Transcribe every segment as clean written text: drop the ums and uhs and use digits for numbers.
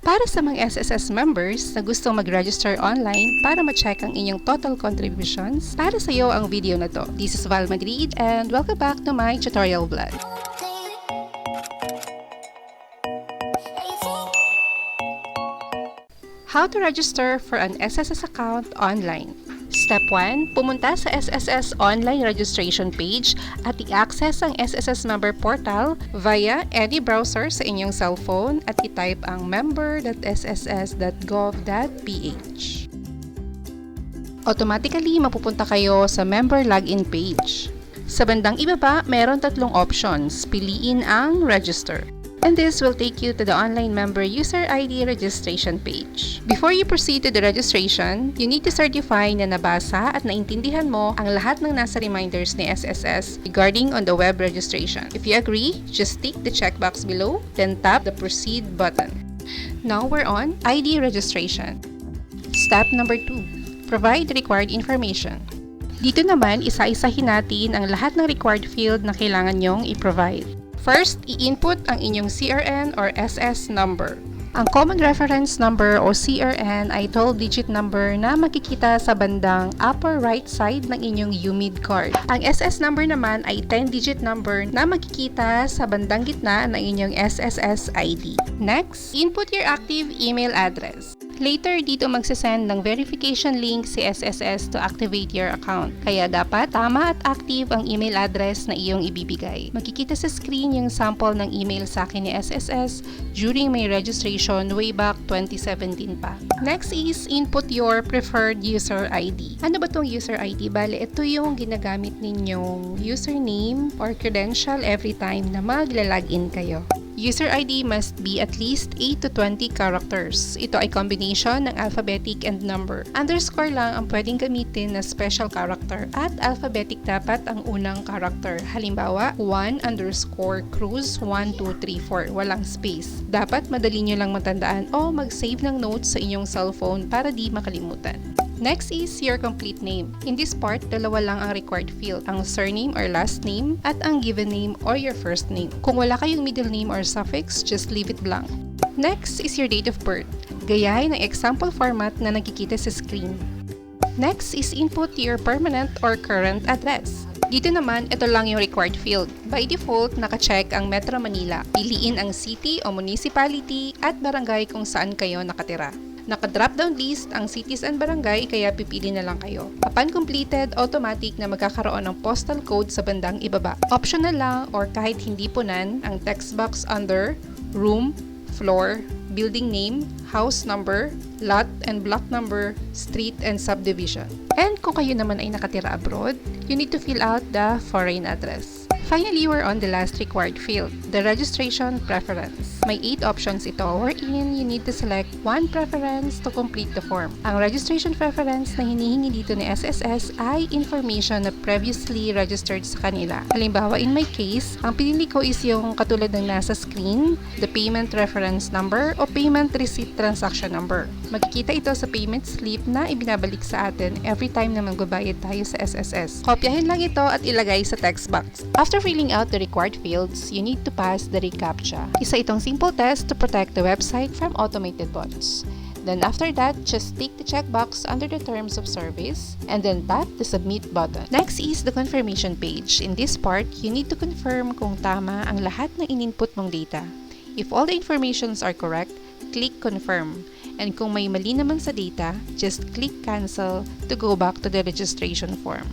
Para sa mga SSS members na gustong mag-register online para ma-check ang inyong total contributions, para sa iyo ang video na to. This is Val Madrid and welcome back to my tutorial vlog. How to register for an SSS account online. Step 1. Pumunta sa SSS online registration page at i-access ang SSS member portal via any browser sa inyong cellphone at i-type ang member.sss.gov.ph. Automatically, mapupunta kayo sa member login page. Sa bandang ibaba, meron tatlong options. Piliin ang register. And this will take you to the online member user ID registration page. Before you proceed to the registration, you need to certify na nabasa at naintindihan mo ang lahat ng nasa reminders ni SSS regarding on the web registration. If you agree, just tick the checkbox below, then tap the proceed button. Now we're on ID registration. Step number 2. Provide the required information. Dito naman, isa-isahin natin ang lahat ng required field na kailangan nyong i-provide. First, i-input ang inyong CRN or SS number. Ang Common Reference Number o CRN ay 12-digit number na makikita sa bandang upper right side ng inyong UMID card. Ang SS number naman ay 10-digit number na makikita sa bandang gitna ng inyong SSS ID. Next, input your active email address. Later, dito magsasend ng verification link si SSS to activate your account. Kaya dapat tama at active ang email address na iyong ibibigay. Makikita sa screen yung sample ng email sa akin ni SSS during my registration way back 2017 pa. Next is input your preferred user ID. Ano ba tong user ID? Bale, ito yung ginagamit ninyong username or credential every time na magla-login kayo. User ID must be at least 8 to 20 characters. Ito ay combination ng alphabetic and number. Underscore lang ang pwedeng gamitin na special character at alphabetic dapat ang unang character. Halimbawa, 1_Cruz1234. Walang space. Dapat madali nyo lang matandaan o mag-save ng notes sa inyong cellphone para di makalimutan. Next is your complete name. In this part, dalawa lang ang required field, ang surname or last name at ang given name or your first name. Kung wala kayong middle name or suffix, just leave it blank. Next is your date of birth. Gayahin ang example format na nakikita sa screen. Next is input your permanent or current address. Dito naman, ito lang yung required field. By default, naka-check ang Metro Manila. Piliin ang city o municipality at barangay kung saan kayo nakatira. Naka-drop-down list ang cities and barangay kaya pipili na lang kayo. Upon completed, automatic na magkakaroon ng postal code sa bandang ibaba. Optional lang or kahit hindi punan ang text box under room, floor, building name, house number, lot and block number, street and subdivision. And kung kayo naman ay nakatira abroad, you need to fill out the foreign address. Finally, we're on the last required field, the registration preference. May 8 options ito wherein you need to select one preference to complete the form. Ang registration preference na hinihingi dito ni SSS ay information na previously registered sa kanila. Halimbawa, in my case, ang pinili ko is yung katulad ng nasa screen, the payment reference number o payment receipt transaction number. Makikita ito sa payment slip na ibinabalik sa atin every time na magbabayad tayo sa SSS. Kopyahin lang ito at ilagay sa text box. After filling out the required fields, you need to pass the reCAPTCHA. Isa itong simple test to protect the website from automated bots. Then after that, just tick the checkbox under the terms of service and then tap the submit button. Next is the confirmation page. In this part, you need to confirm kung tama ang lahat ng in-input mong data. If all the informations are correct, click confirm. And kung may mali naman sa data, just click cancel to go back to the registration form.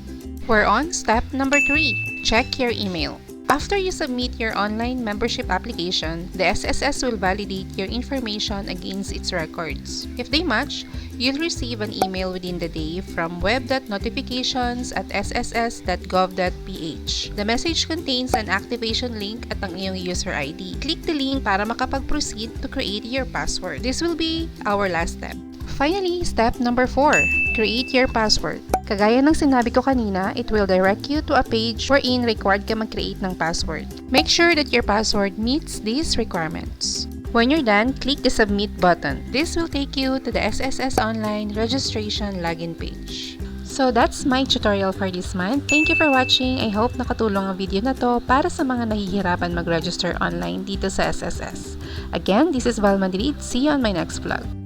We're on step number 3. Check your email. After you submit your online membership application, the SSS will validate your information against its records. If they match, you'll receive an email within the day from web.notifications@sss.gov.ph. The message contains an activation link at ang iyong user ID. Click the link para makapag-proceed to create your password. This will be our last step. Finally, step number 4. Create your password. Kagaya ng sinabi ko kanina, it will direct you to a page wherein required ka mag-create ng password. Make sure that your password meets these requirements. When you're done, click the submit button. This will take you to the SSS online registration login page. So that's my tutorial for this month. Thank you for watching. I hope nakatulong ang video na to para sa mga nahihirapan mag-register online dito sa SSS. Again, this is Val Madrid. See you on my next vlog.